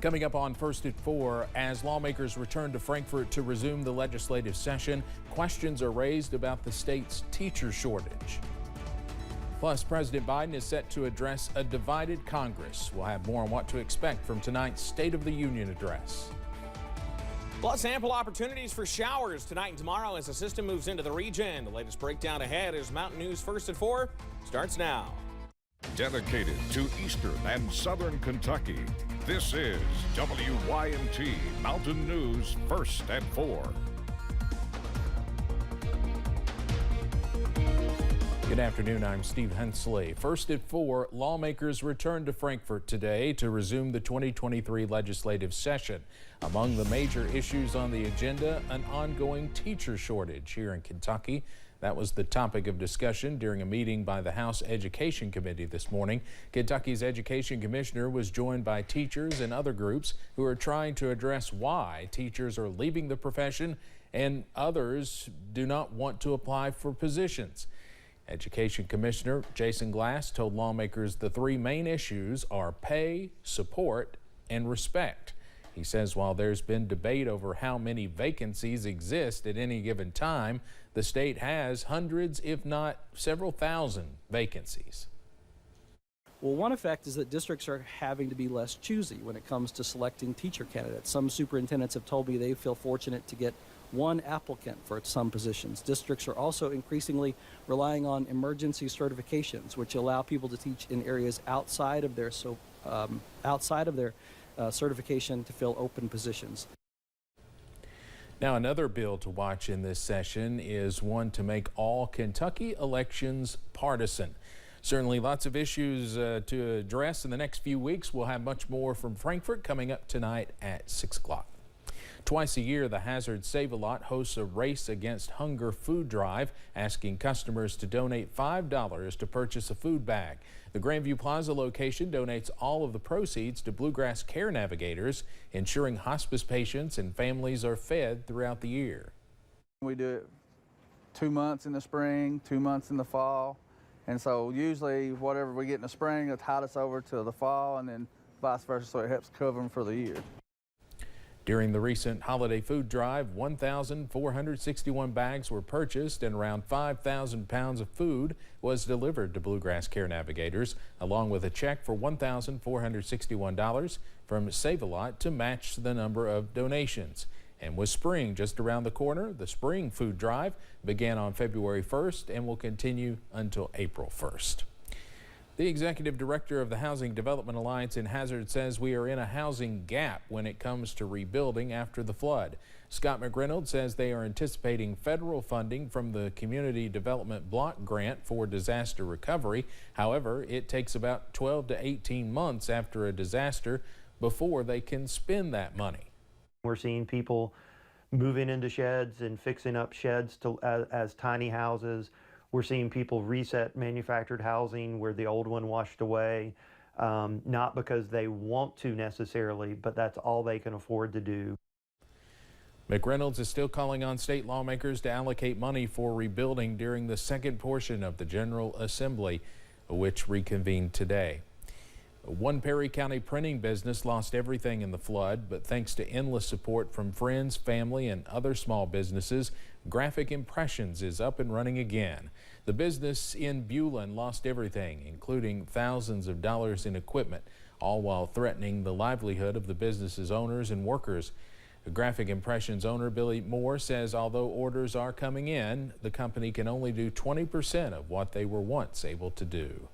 Coming up on First at 4, as lawmakers return to Frankfort to resume the legislative session, questions are raised about the state's teacher shortage. Plus, President Biden is set to address a divided Congress. We'll have more on what to expect from tonight's State of the Union address. Plus, ample opportunities for showers tonight and tomorrow as the system moves into the region. The latest breakdown ahead as Mountain News First at 4 starts now. Dedicated to Eastern and Southern Kentucky, this is WYMT Mountain News First at 4. Good afternoon, I'm Steve Hensley. First at 4, lawmakers return to Frankfort today to resume the 2023 legislative session. Among the major issues on the agenda, an ongoing teacher shortage here in Kentucky. That was the topic of discussion during a meeting by the House Education Committee this morning. Kentucky's Education Commissioner was joined by teachers and other groups who are trying to address why teachers are leaving the profession and others do not want to apply for positions. Education Commissioner Jason Glass told lawmakers the three main issues are pay, support, and respect. He says while there's been debate over how many vacancies exist at any given time, the state has hundreds, if not several thousand vacancies. Well, one effect is that districts are having to be less choosy when it comes to selecting teacher candidates. Some superintendents have told me they feel fortunate to get one applicant for some positions. Districts are also increasingly relying on emergency certifications, which allow people to teach in areas outside of their certification to fill open positions. Now, another bill to watch in this session is one to make all Kentucky elections partisan. Certainly lots of issues to address in the next few weeks. We'll have much more from Frankfort coming up tonight at 6 o'clock. Twice a year, the Hazard Save-A-Lot hosts a Race Against Hunger food drive, asking customers to donate $5 to purchase a food bag. The Grandview Plaza location donates all of the proceeds to Bluegrass Care Navigators, ensuring hospice patients and families are fed throughout the year. We do it 2 months in the spring, 2 months in the fall, and so usually whatever we get in the spring will tide us over to the fall, and then vice versa, so it helps cover them for the year. During the recent holiday food drive, 1,461 bags were purchased and around 5,000 pounds of food was delivered to Bluegrass Care Navigators, along with a check for $1,461 from Save-A-Lot to match the number of donations. And with spring just around the corner, the spring food drive began on February 1st and will continue until April 1st. The executive director of the Housing Development Alliance in Hazard says we are in a housing gap when it comes to rebuilding after the flood. Scott McReynolds says they are anticipating federal funding from the Community Development Block Grant for disaster recovery. However, it takes about 12 to 18 months after a disaster before they can spend that money. We're seeing people moving into sheds and fixing up sheds as tiny houses. We're seeing people reset manufactured housing where the old one washed away, not because they want to necessarily, but that's all they can afford to do. McReynolds is still calling on state lawmakers to allocate money for rebuilding during the second portion of the General Assembly, which reconvened today. One Perry County printing business lost everything in the flood, but thanks to endless support from friends, family, and other small businesses, Graphic Impressions is up and running again. The business in Bulin lost everything, including thousands of dollars in equipment, all while threatening the livelihood of the business's owners and workers. Graphic Impressions owner Billy Moore says although orders are coming in, the company can only do 20% of what they were once able to do.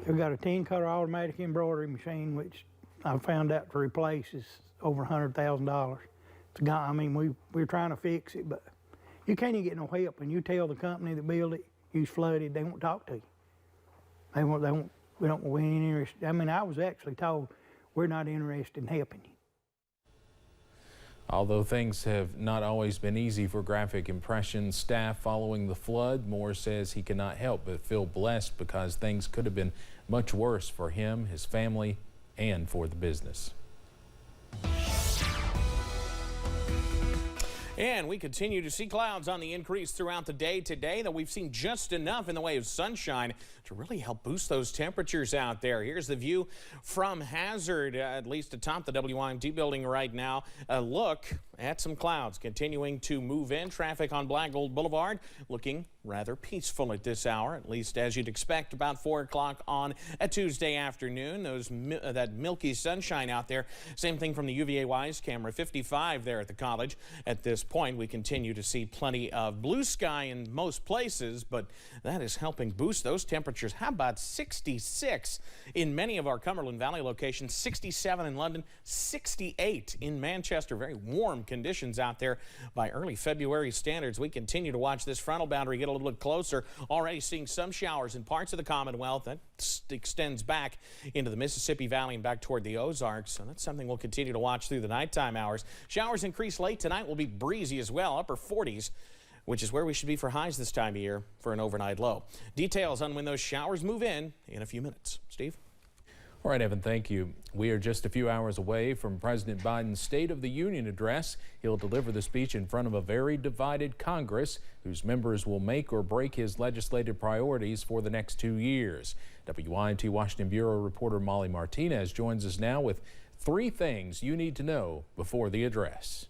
We've got a 10-color automatic embroidery machine, which I found out to replace is over $100,000. I mean, we're trying to fix it, but you can't even get no help. And you tell the company that built it, you flooded, they won't talk to you. We ain't interested. I mean, I was actually told, we're not interested in helping you. Although things have not always been easy for Graphic Impressions staff following the flood, Moore says he cannot help but feel blessed because things could have been much worse for him, his family, and for the business. And we continue to see clouds on the increase throughout the day today, though we've seen just enough in the way of sunshine to really help boost those temperatures out there. Here's the view from Hazard, at least atop the WYMT building right now. A look at some clouds continuing to move in. Traffic on Black Gold Boulevard looking rather peaceful at this hour, at least as you'd expect about 4 o'clock on a Tuesday afternoon. That milky sunshine out there. Same thing from the UVA Wise camera. 55 there at the college. At this point, we continue to see plenty of blue sky in most places, but that is helping boost those temperatures. How about 66 in many of our Cumberland Valley locations, 67 in London, 68 in Manchester. Very warm conditions out there by early February standards. We continue to watch this frontal boundary get a little bit closer. Already seeing some showers in parts of the Commonwealth. That extends back into the Mississippi Valley and back toward the Ozarks. So that's something we'll continue to watch through the nighttime hours. Showers increase late tonight. Will be breezy as well, upper 40s, which is where we should be for highs this time of year for an overnight low. Details on when those showers move in a few minutes. Steve? All right, Evan, thank you. We are just a few hours away from President Biden's State of the Union address. He'll deliver the speech in front of a very divided Congress, whose members will make or break his legislative priorities for the next 2 years. WYMT Washington Bureau reporter Molly Martinez joins us now with 3 things you need to know before the address.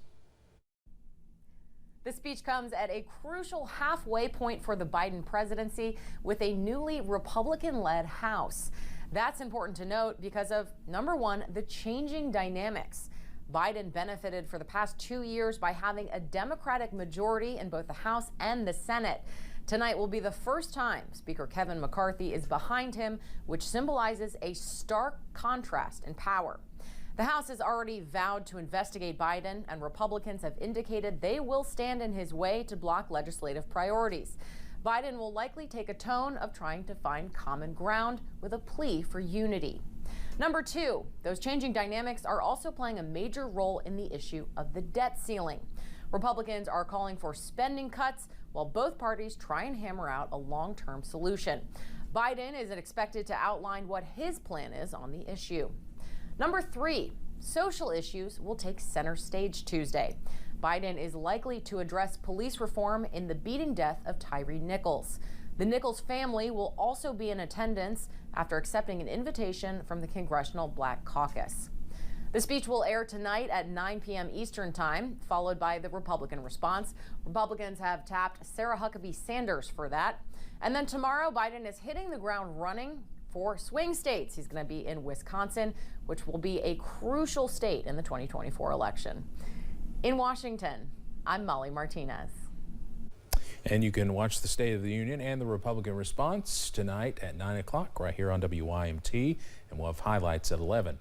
The speech comes at a crucial halfway point for the Biden presidency with a newly Republican-led House. That's important to note because of, number one, the changing dynamics. Biden benefited for the past 2 years by having a Democratic majority in both the House and the Senate. Tonight will be the first time Speaker Kevin McCarthy is behind him, which symbolizes a stark contrast in power. The House has already vowed to investigate Biden, and Republicans have indicated they will stand in his way to block legislative priorities. Biden will likely take a tone of trying to find common ground with a plea for unity. Number 2, those changing dynamics are also playing a major role in the issue of the debt ceiling. Republicans are calling for spending cuts while both parties try and hammer out a long-term solution. Biden isn't expected to outline what his plan is on the issue. Number 3, social issues will take center stage Tuesday. Biden is likely to address police reform in the beating death of Tyre Nichols. The Nichols family will also be in attendance after accepting an invitation from the Congressional Black Caucus. The speech will air tonight at 9 p.m. Eastern Time, followed by the Republican response. Republicans have tapped Sarah Huckabee Sanders for that. And then tomorrow, Biden is hitting the ground running for swing states. He's going to be in Wisconsin, which will be a crucial state in the 2024 election. In Washington, I'm Molly Martinez. And you can watch the State of the Union and the Republican response tonight at 9 o'clock right here on WYMT, and we'll have highlights at 11.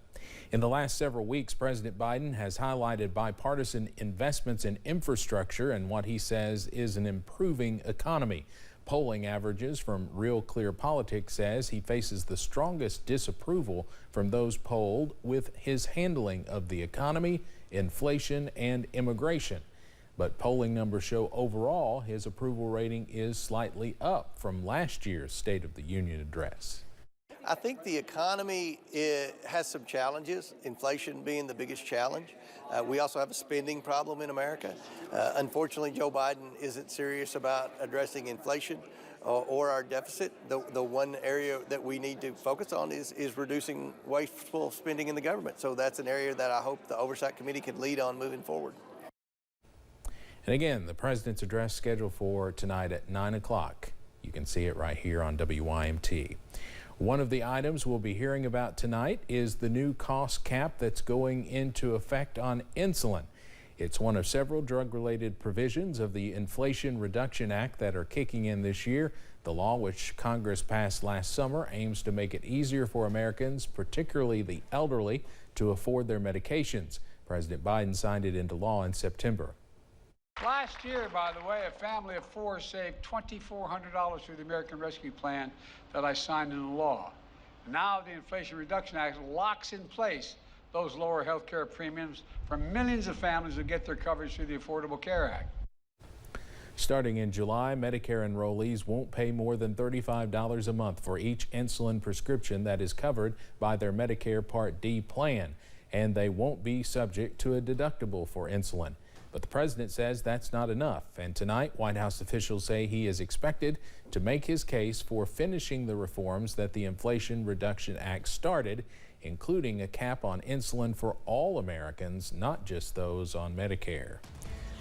In the last several weeks, President Biden has highlighted bipartisan investments in infrastructure and what he says is an improving economy. Polling averages from Real Clear Politics says he faces the strongest disapproval from those polled with his handling of the economy, inflation, and immigration. But polling numbers show overall his approval rating is slightly up from last year's State of the Union address. I think the economy has some challenges, inflation being the biggest challenge. We also have a spending problem in America. Unfortunately, Joe Biden isn't serious about addressing inflation or our deficit. The one area that we need to focus on is reducing wasteful spending in the government. So that's an area that I hope the Oversight Committee can lead on moving forward. And again, the president's address scheduled for tonight at 9 o'clock. You can see it right here on WYMT. One of the items we'll be hearing about tonight is the new cost cap that's going into effect on insulin. It's one of several drug-related provisions of the Inflation Reduction Act that are kicking in this year. The law, which Congress passed last summer, aims to make it easier for Americans, particularly the elderly, to afford their medications. President Biden signed it into law in September. Last year, by the way, a family of 4 saved $2,400 through the American Rescue Plan that I signed into law. Now the Inflation Reduction Act locks in place those lower health care premiums for millions of families who get their coverage through the Affordable Care Act. Starting in July, Medicare enrollees won't pay more than $35 a month for each insulin prescription that is covered by their Medicare Part D plan, and they won't be subject to a deductible for insulin. But the president says that's not enough. And tonight, White House officials say he is expected to make his case for finishing the reforms that the Inflation Reduction Act started, including a cap on insulin for all Americans, not just those on Medicare.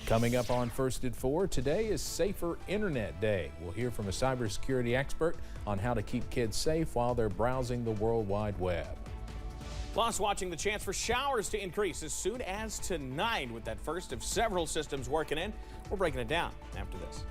Coming up on First at 4, today is Safer Internet Day. We'll hear from a cybersecurity expert on how to keep kids safe while they're browsing the World Wide Web. Plus, watching the chance for showers to increase as soon as tonight with that first of several systems working in. We're breaking it down after this.